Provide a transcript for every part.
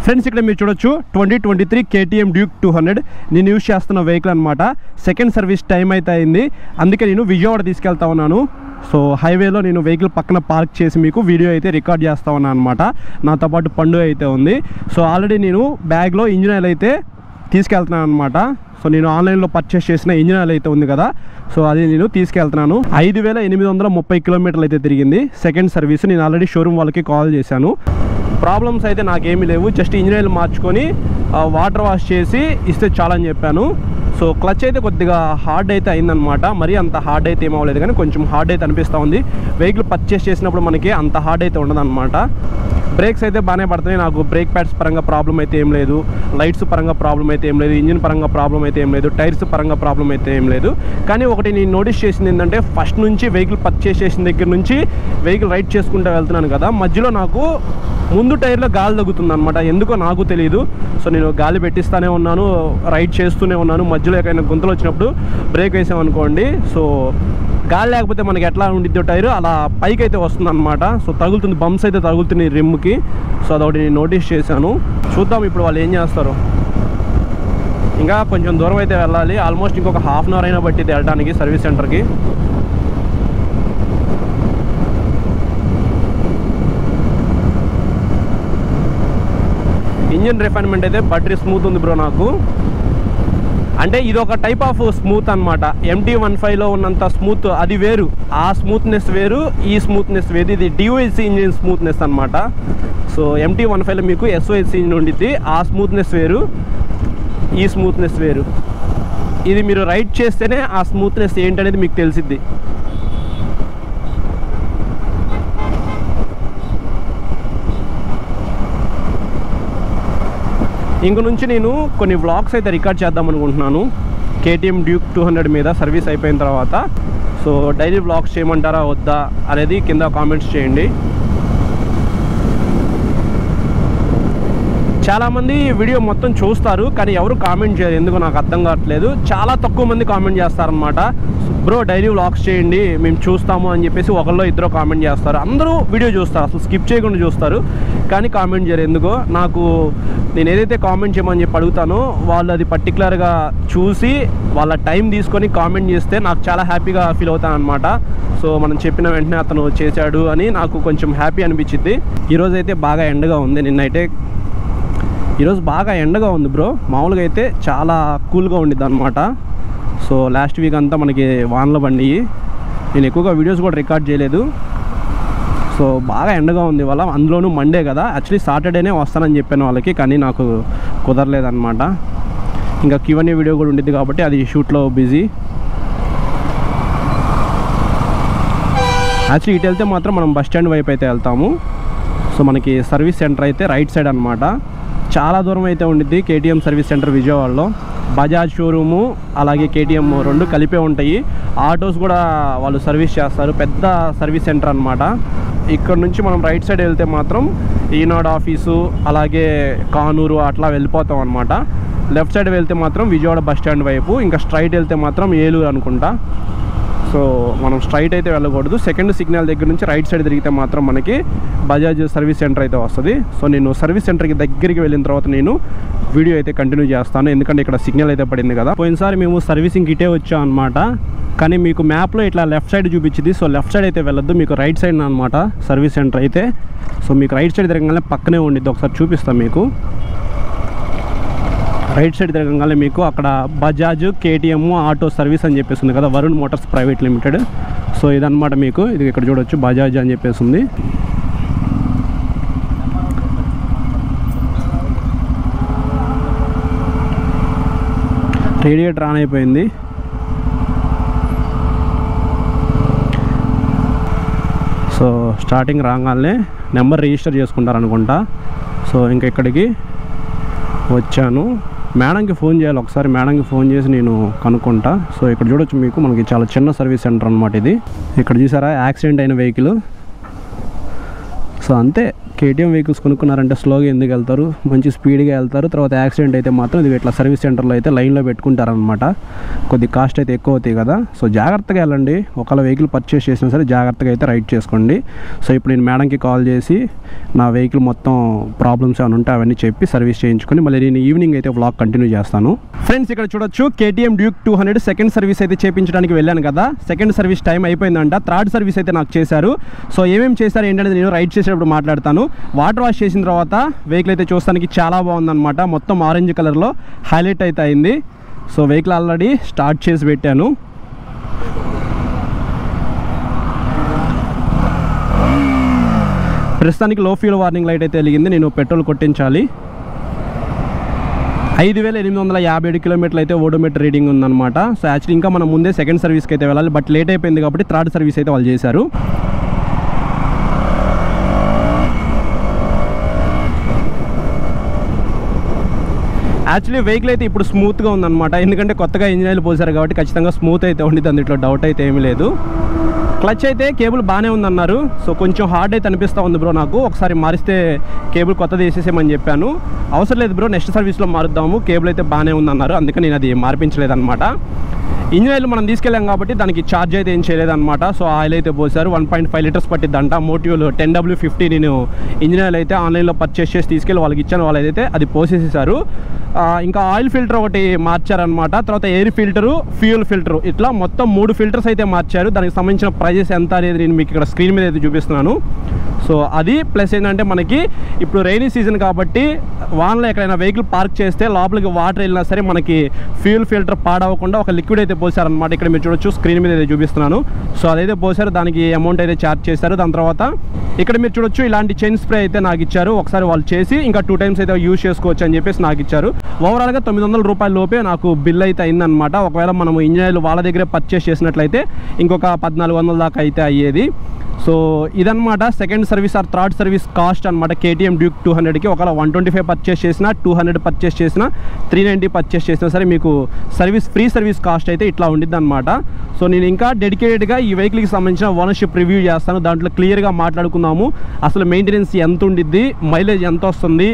Friends ఇక్కడ మీరు చూడొచ్చు 2023 KTM Duke 200 నేను యూజ్ చేస్తున్న వెహికల్ అనమాట. సెకండ్ సర్వీస్ టైం అయితే అయింది, అందుకే నేను విజయవాడ తీసుకెళ్తా ఉన్నాను. సో హైవేలో నేను వెహికల్ పక్కన పార్క్ చేసి మీకు వీడియో అయితే రికార్డ్ చేస్తా ఉన్నాను అనమాట. నాతో పాటు పండు అయితే ఉంది. సో ఆల్రెడీ నేను బ్యాగ్లో ఇంజిన్ ఆయిల్ అయితే తీసుకెళ్తున్నాను అనమాట. సో నేను ఆన్లైన్లో పర్చేస్ చేసిన ఇంజిన్ ఆయిల్ అయితే ఉంది కదా, సో అది నేను తీసుకెళ్తున్నాను. 5830 కిలోమీటర్లు అయితే తిరిగింది సెకండ్ సర్వీస్. నేను ఆల్రెడీ షోరూమ్ వాళ్ళకి కాల్ చేశాను. ప్రాబ్లమ్స్ అయితే నాకేమీ లేవు, జస్ట్ ఇంజిన్ ఆయిల్ మార్చుకొని వాటర్ వాష్ చేసి ఇస్తే చాలని చెప్పాను. సో క్లచ్ అయితే కొద్దిగా హార్డ్ అయితే అయిందనమాట. మరీ అంత హార్డ్ అయితే ఏమవ్వలేదు, కానీ కొంచెం హార్డ్ అయితే అనిపిస్తూ ఉంది. వెహికల్ పర్చేస్ చేసినప్పుడు మనకి అంత హార్డ్ అయితే ఉండదన్నమాట. బ్రేక్స్ అయితే బాగానే పడుతున్నాయి. నాకు బ్రేక్ ప్యాడ్స్ పరంగా ప్రాబ్లం అయితే ఏం లేదు, లైట్స్ పరంగా ప్రాబ్లం అయితే ఏం లేదు, ఇంజిన్ పరంగా ప్రాబ్లం అయితే ఏం లేదు, టైర్స్ పరంగా ప్రాబ్లం అయితే ఏం లేదు. కానీ ఒకటి నేను నోటీస్ చేసింది ఏంటంటే, ఫస్ట్ నుంచి వెహికల్ పర్చేస్ చేసిన దగ్గర నుంచి వెహికల్ రైడ్ చేసుకుంటూ వెళ్తున్నాను కదా, మధ్యలో నాకు ముందు టైర్లో గాలి తగ్గుతుంది అనమాట. ఎందుకో నాకు తెలియదు. సో నేను గాలి పెట్టిస్తూనే ఉన్నాను, రైడ్ చేస్తూనే ఉన్నాను. మధ్యలో ఎక్కడైనా గుంతలు వచ్చినప్పుడు బ్రేక్ వేసామనుకోండి, సో గాలి లేకపోతే మనకి ఎట్లా ఉండిద్దో టైర్ అలా పైకి అయితే వస్తుంది అనమాట. సో తగులుతుంది, బంప్స్ అయితే తగులుతుంది రిమ్కి. సో అదొకటి నేను నోటీస్ చేశాను. చూద్దాం ఇప్పుడు వాళ్ళు ఏం చేస్తారు. ఇంకా కొంచెం దూరం అయితే వెళ్ళాలి, ఆల్మోస్ట్ ఇంకొక హాఫ్ అన్ అవర్ అయినా పట్టింది వెళ్ళడానికి సర్వీస్ సెంటర్కి. ఇంజిన్ రిఫైన్మెంట్ అయితే బట్రీ స్మూత్ ఉంది బ్రో నాకు. అంటే ఇది ఒక టైప్ ఆఫ్ స్మూత్ అనమాట. MT-15లో ఉన్నంత స్మూత్ అది వేరు, ఆ స్మూత్నెస్ వేరు, ఈ స్మూత్నెస్ వేరు. ఇది DOHC ఇంజిన్ స్మూత్నెస్ అనమాట. సో MT-15లో మీకు SOHC ఇంజిన్ ఉండిద్ది, ఆ స్మూత్నెస్ వేరు, ఈ స్మూత్నెస్ వేరు. ఇది మీరు రైడ్ చేస్తేనే ఆ స్మూత్నెస్ ఏంటనేది మీకు తెలిసిద్ది. ఇంక నుంచి నేను కొన్ని వ్లాగ్స్ అయితే రికార్డ్ చేద్దాం అనుకుంటున్నాను KTM Duke 200 మీద సర్వీస్ అయిపోయిన తర్వాత. సో డైలీ వ్లాగ్స్ చేయమంటారా వద్దా అనేది కింద కామెంట్స్ చేయండి. చాలామంది వీడియో మొత్తం చూస్తారు కానీ ఎవరు కామెంట్ చేయరు, ఎందుకు నాకు అర్థం కావట్లేదు. చాలా తక్కువ మంది కామెంట్ చేస్తారనమాట. బ్రో డైలీ వ్లాగ్స్ చేయండి మేము చూస్తాము అని చెప్పేసి ఒకళ్ళు ఇద్దరు కామెంట్ చేస్తారు. అందరూ వీడియో చూస్తారు, అసలు స్కిప్ చేయకుండా చూస్తారు, కానీ కామెంట్ చేయరు. ఎందుకో నాకు నేను ఏదైతే కామెంట్ చేయమని చెప్పి అడుగుతానో వాళ్ళు అది పర్టికులర్గా చూసి వాళ్ళ టైం తీసుకొని కామెంట్ చేస్తే నాకు చాలా హ్యాపీగా ఫీల్ అవుతాను అనమాట. సో మనం చెప్పిన వెంటనే అతను చేశాడు అని నాకు కొంచెం హ్యాపీ అనిపించింది. ఈరోజు అయితే బాగా ఎండగా ఉంది, నిన్నైతే ఈరోజు బాగా ఎండగా ఉంది బ్రో. మామూలుగా అయితే చాలా కూల్గా ఉండిద్ది అనమాట. సో లాస్ట్ వీక్ అంతా మనకి వానలు పడినాయి, నేను ఎక్కువగా వీడియోస్ కూడా రికార్డ్ చేయలేదు. సో బాగా ఎండగా ఉంది ఇవాళ, అందులోనూ మండే కదా. యాక్చువల్లీ సాటర్డేనే వస్తానని చెప్పాను వాళ్ళకి, కానీ నాకు కుదరలేదన్నమాట. ఇంకా Q&A వీడియో కూడా ఉండిద్ది కాబట్టి అది షూట్లో బిజీ. యాక్చువల్లీ ఇటు వెళ్తే మాత్రం మనం బస్ స్టాండ్ వైపు అయితే వెళ్తాము. సో మనకి సర్వీస్ సెంటర్ అయితే రైట్ సైడ్ అనమాట. చాలా దూరం అయితే ఉండిద్ది KTM సర్వీస్ సెంటర్ విజయవాడలో. బజాజ్ షోరూము అలాగే KTM రెండు కలిపే ఉంటాయి. ఆటోస్ కూడా వాళ్ళు సర్వీస్ చేస్తారు, పెద్ద సర్వీస్ సెంటర్ అనమాట. ఇక్కడ నుంచి మనం రైట్ సైడ్ వెళ్తే మాత్రం ఈనాడు ఆఫీసు అలాగే కానూరు అట్లా వెళ్ళిపోతాం అనమాట. లెఫ్ట్ సైడ్ వెళ్తే మాత్రం విజయవాడ బస్ స్టాండ్ వైపు, ఇంకా స్ట్రైట్ వెళ్తే మాత్రం ఏలూరు అనుకుంటా. సో మనం స్ట్రైట్ అయితే వెళ్ళకూడదు, సెకండ్ సిగ్నల్ దగ్గర నుంచి రైట్ సైడ్ తిరిగితే మాత్రం మనకి బజాజ్ సర్వీస్ సెంటర్ అయితే వస్తుంది. సో నేను సర్వీస్ సెంటర్కి దగ్గరికి వెళ్ళిన తర్వాత నేను వీడియో అయితే కంటిన్యూ చేస్తాను, ఎందుకంటే ఇక్కడ సిగ్నల్ అయితే పడింది కదా. పోయినసారి మేము సర్వీసింగ్కి ఇటే వచ్చాం అనమాట, కానీ మీకు మ్యాప్లో ఇట్లా లెఫ్ట్ సైడ్ చూపించింది. సో లెఫ్ట్ సైడ్ అయితే వెళ్ళొద్దు, మీకు రైట్ సైడ్ అనమాట సర్వీస్ సెంటర్ అయితే. సో మీకు రైట్ సైడ్ తిరగగానే పక్కనే ఉండిద్ది, ఒకసారి చూపిస్తాను మీకు. రైట్ సైడ్ తిరగగానే మీకు అక్కడ బజాజ్ KTM ఆటో సర్వీస్ అని చెప్పేసి ఉంది కదా, Varun Motors private limited. So ఇదన్నమాట మీకు, ఇది ఇక్కడ చూడొచ్చు బజాజ్ అని చెప్పేసి ఉంది. రేడియేటర్ ఆన్ అయిపోయింది. సో స్టార్టింగ్ రాగానే నెంబర్ రిజిస్టర్ చేసుకుంటారనుకుంటా. సో ఇంకా ఇక్కడికి వచ్చాను. మేడంకి ఫోన్ చేయాలి ఒకసారి, మేడంకి ఫోన్ చేసి నేను కనుక్కుంటా. సో ఇక్కడ చూడొచ్చు మీకు, మనకి చాలా చిన్న సర్వీస్ సెంటర్ అనమాట ఇది. ఇక్కడ చూసారా యాక్సిడెంట్ అయిన వెహికల్. సో అంతే, కేటీఎం వెహికల్స్ కొనుక్కున్నారంటే స్లోగా ఎందుకు వెళ్తారు, మంచి స్పీడ్గా వెళ్తారు. తర్వాత యాక్సిడెంట్ అయితే మాత్రం ఇది ఇట్లా సర్వీస్ సెంటర్లో అయితే లైన్లో పెట్టుకుంటారనమాట. కొద్ది కాస్ట్ అయితే ఎక్కువ అవుతాయి కదా. సో జాగ్రత్తగా వెళ్ళండి. ఒకవేళ వెహికల్ పర్చేస్ చేసినా సరే జాగ్రత్తగా అయితే రైడ్ చేసుకోండి. సో ఇప్పుడు నేను మేడంకి కాల్ చేసి నా వెహికల్ మొత్తం ప్రాబ్లమ్స్ ఏమైనా ఉంటే అవన్నీ చెప్పి సర్వీస్ చేయించుకొని మళ్ళీ నేను ఈవినింగ్ అయితే వ్లాగ్ కంటిన్యూ చేస్తాను. ఫ్రెండ్స్ ఇక్కడ చూడొచ్చు కేటీఎం డ్యూక్ 200 సెకండ్ సర్వీస్ అయితే చేయించడానికి వెళ్ళాను కదా. సెకండ్ సర్వీస్ టైం అయిపోయిందంట. థర్డ్ సర్వీస్ అయితే నాకు చేశారు. సో ఏమేమి చేశారు ఏంటంటే నేను రైడ్ చేసేటప్పుడు మాట్లాడతాను. వాటర్ వాష్ చేసిన తర్వాత వెహికల్ అయితే చూస్తానికి చాలా బాగుందన్నమాట. మొత్తం ఆరెంజ్ కలర్లో హైలైట్ అయితే అయింది. సో వెహికల్ ఆల్రెడీ స్టార్ట్ చేసి పెట్టాను. ప్రస్తుతానికి లో ఫ్యూల్ వార్నింగ్ లైట్ అయితే వెలిగింది. నేను పెట్రోల్ కొట్టించాలి. 5857 కిలోమీటర్లు అయితే ఓడోమీటర్ రీడింగ్ ఉందన్నమాట. సో యాక్చువల్లీ ఇంకా మనం ముందే సెకండ్ సర్వీస్కి అయితే వెళ్ళాలి. బట్ లేట్ అయిపోయింది కాబట్టి థర్డ్ సర్వీస్ అయితే వాళ్ళు చేశారు. యాక్చువల్లీ వెహికల్ అయితే ఇప్పుడు స్మూత్గా ఉందన్నమాట. ఎందుకంటే కొత్తగా ఇంజిన్ ఆయిల్ పోసారు కాబట్టి ఖచ్చితంగా స్మూత్ అయితే ఉండిద్ది. అందులో డౌట్ అయితే ఏమీ లేదు. క్లచ్ అయితే కేబుల్ బాగానే ఉందన్నారు. సో కొంచెం హార్డ్ అయితే అనిపిస్తూ ఉంది బ్రో నాకు. ఒకసారి మారిస్తే కేబుల్ కొత్తది వేసేసేమని చెప్పాను. అవసరం లేదు బ్రో, నెక్స్ట్ సర్వీస్లో మారుద్దాము, కేబుల్ అయితే బాగానే ఉందన్నారు. అందుకని నేను అది మార్పించలేదన్నమాట. ఇంజిన్ ఆయిల్ మనం తీసుకెళ్ళాం కాబట్టి దానికి ఛార్జ్ అయితే ఏం చేయలేదన్నమాట. సో ఆయిల్ అయితే పోసారు. 1.5 లీటర్స్ పట్టిద్దంట. మోటివ్లో 10W50 నేను ఇంజిన్ ఆయిల్ అయితే ఆన్లైన్లో పర్చేస్ చేసి తీసుకెళ్ళి వాళ్ళకి ఇచ్చాను. వాళ్ళు అయితే అది పోసేసేసారు. ఇంకా ఆయిల్ ఫిల్టర్ ఒకటి మార్చారనమాట. తర్వాత ఎయిర్ ఫిల్టరు, ఫ్యూయల్ ఫిల్టరు, ఇట్లా మొత్తం 3 ఫిల్టర్స్ అయితే మార్చారు. దానికి సంబంధించిన ప్రైజెస్ ఎంత అనేది నేను మీకు ఇక్కడ స్క్రీన్ మీద అయితే చూపిస్తున్నాను. సో అది ప్లస్ ఏంటంటే మనకి ఇప్పుడు రైనీ సీజన్ కాబట్టి వాన్లో ఎక్కడైనా వెహికల్ పార్క్ చేస్తే లోపలికి వాటర్ వెళ్ళినా సరే మనకి ఫ్యూయల్ ఫిల్టర్ పాడవకుండా ఒక లిక్విడ్ అయితే పోసారనమాట. ఇక్కడ మీరు చూడొచ్చు, స్క్రీన్ మీద అయితే చూపిస్తున్నాను. సో అదైతే పోసారు. దానికి అమౌంట్ అయితే ఛార్జ్ చేశారు. దాని తర్వాత ఇక్కడ మీరు చూడొచ్చు ఇలాంటి చైన్ స్ప్రే అయితే నాకు ఇచ్చారు. ఒకసారి వాళ్ళు చేసి ఇంకా 2 టైమ్స్ అయితే యూజ్ చేసుకోవచ్చు అని చెప్పేసి నాకు ఇచ్చారు. ఓవరాల్గా 900 రూపాయల లోపే నాకు బిల్ అయితే అయిందనమాట. ఒకవేళ మనం ఇంజిన్ ఆయిల్ వాళ్ళ దగ్గరే పర్చేస్ చేసినట్లయితే ఇంకొక 1400 దాకా అయితే అయ్యేది. సో ఇదన్నమాట second service or third service cost అనమాట కేటీఎం డ్యూక్ 200కి. ఒకవేళ 125 పర్చేస్ చేసినా, 200 పర్చేస్ చేసినా, 390 పర్చేస్ చేసినా సరే మీకు ఫ్రీ సర్వీస్ కాస్ట్ అయితే ఇట్లా ఉండిద్ది అనమాట. సో నేను ఇంకా డెడికేటెడ్గా ఈ వెహికల్కి సంబంధించిన ఓనర్షిప్ రివ్యూ చేస్తాను. దాంట్లో క్లియర్గా మాట్లాడుకుందాము. అసలు మెయింటెనెన్స్ ఎంత ఉండిద్ది, మైలేజ్ ఎంత వస్తుంది,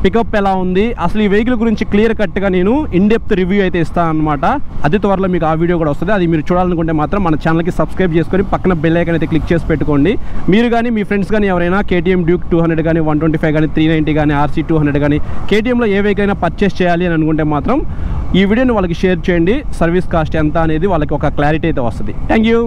పికప్ ఎలా ఉంది, అసలు ఈ వెహికల్ గురించి క్లియర్ కట్గా నేను ఇన్డెప్త్ రివ్యూ అయితే ఇస్తాను అనమాట. అతి త్వరలో మీకు ఆ వీడియో కూడా వస్తుంది. అది మీరు చూడాలనుకుంటే మాత్రం మన ఛానల్కి సబ్స్క్రైబ్ చేసుకొని పక్కన బెల్ ఐకాన్ అయితే క్లిక్ చేసి పెట్టుకోండి. మీరు కానీ మీ ఫ్రెండ్స్ కానీ ఎవరైనా కేటీఎం డ్యూక్ 200 కానీ 125 కానీ 390 కానీ RC200 కానీ కేటీఎంలో ఏ వెహికల్ అయినా పర్చేస్ చేయాలి అని అనుకుంటే మాత్రం ఈ వీడియోని వాళ్ళకి షేర్ చేయండి. సర్వీస్ కాస్ట్ ఎంత అనేది వాళ్ళకి ఒక క్లారిటీ అయితే వస్తుంది. Thank you.